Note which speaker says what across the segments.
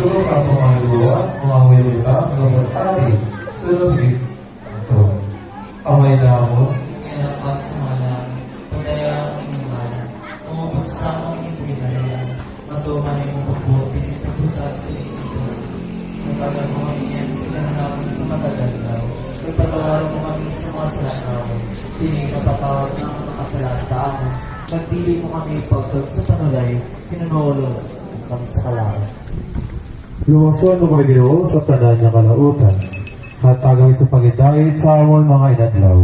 Speaker 1: Kristo sa pangalawas, umawi kita, magpatari, sunod ito. Amay lamon,
Speaker 2: Kaya pasumalang, padaya ang inuman, umubos sa aming pinaya, matuman ay mapabuti sa butas sa isisang. Natagal mo kami yan sila namin sa matagal daw. Ipatawaran mo kami sa mga salakaw. Sini napatawag ng makasala sa amin. Nagdili mo kami pagtag sa panulay, pinunulo kami sa kalaman.
Speaker 3: Luwason mo kami Ginoo sa tanan niya kalautan, at agaw sa pagidait sa amon mga inadlaw.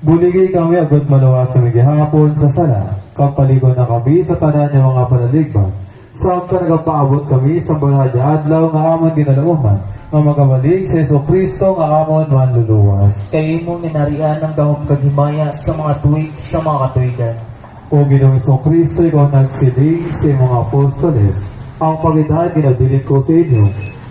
Speaker 3: Buligay kami agad malawas sa gihapon sa sala, kapaligon na kami sa tanan niya mga panaligban. Saan ka nagapaabot kami sa bunad niya adlaw nga amon ginalauman, nga magabalik sa Jesucristo nga amon manluluwas.
Speaker 2: Kayo mo minarian ng dahong kaghimaya sa mga tuwig sa mga katuigan.
Speaker 3: O Ginoong Jesucristo, ikaw nagsiling sa mga apostoles, ang pagidahit ginabilin ko sa inyo,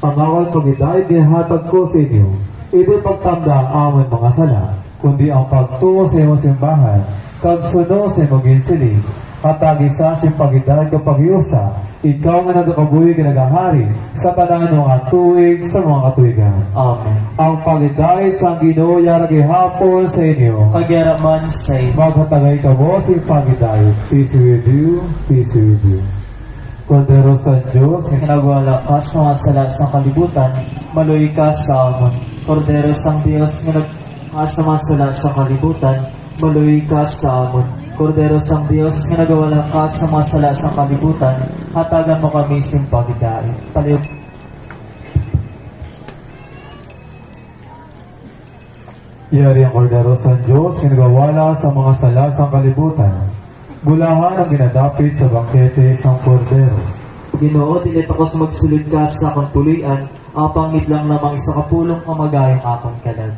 Speaker 3: ang awal pagidahit ginahatag ko sa inyo. Ito pagtamda ang amon mga sala, kundi ang pagtuo sa iyong simbahan, kagsuno sa iyong ginsiling, at tagisa sa pagidahit kapag yusa, ikaw nga nagkakabuhi ginagahari sa tanan ng mga tuwig sa mga katuigan.
Speaker 2: Amen.
Speaker 3: Ang pagidahit sa Ginoo yaragi hapon sa inyo.
Speaker 2: Pagyaraman sa iyo.
Speaker 3: Maghatagay ka mo sa pagidahit. Peace with you, peace with you. Kordero sa Diyos,
Speaker 2: Nagwala ka sa mga sala sa kalibutan, maluy ka sa amon. Kordero sang Diyos nga nag-asama sala sa kalibutan, maluy ka sa amon. Kordero sang Diyos nga nagawala ka sa mga sala sa kalibutan, hatagan mo kami simpagidai. Palihog.
Speaker 3: Iyari ang Kordero sa Diyos, ginagawala sa mga sala sa kalibutan. Bulahan ang ginadapit sa bangkete sang Kordero.
Speaker 2: Ginoo, dilit ako sa magsulod ka sa akong tuloyan, ang pangit lang lamang sa kapulong kamagayang akong kalag.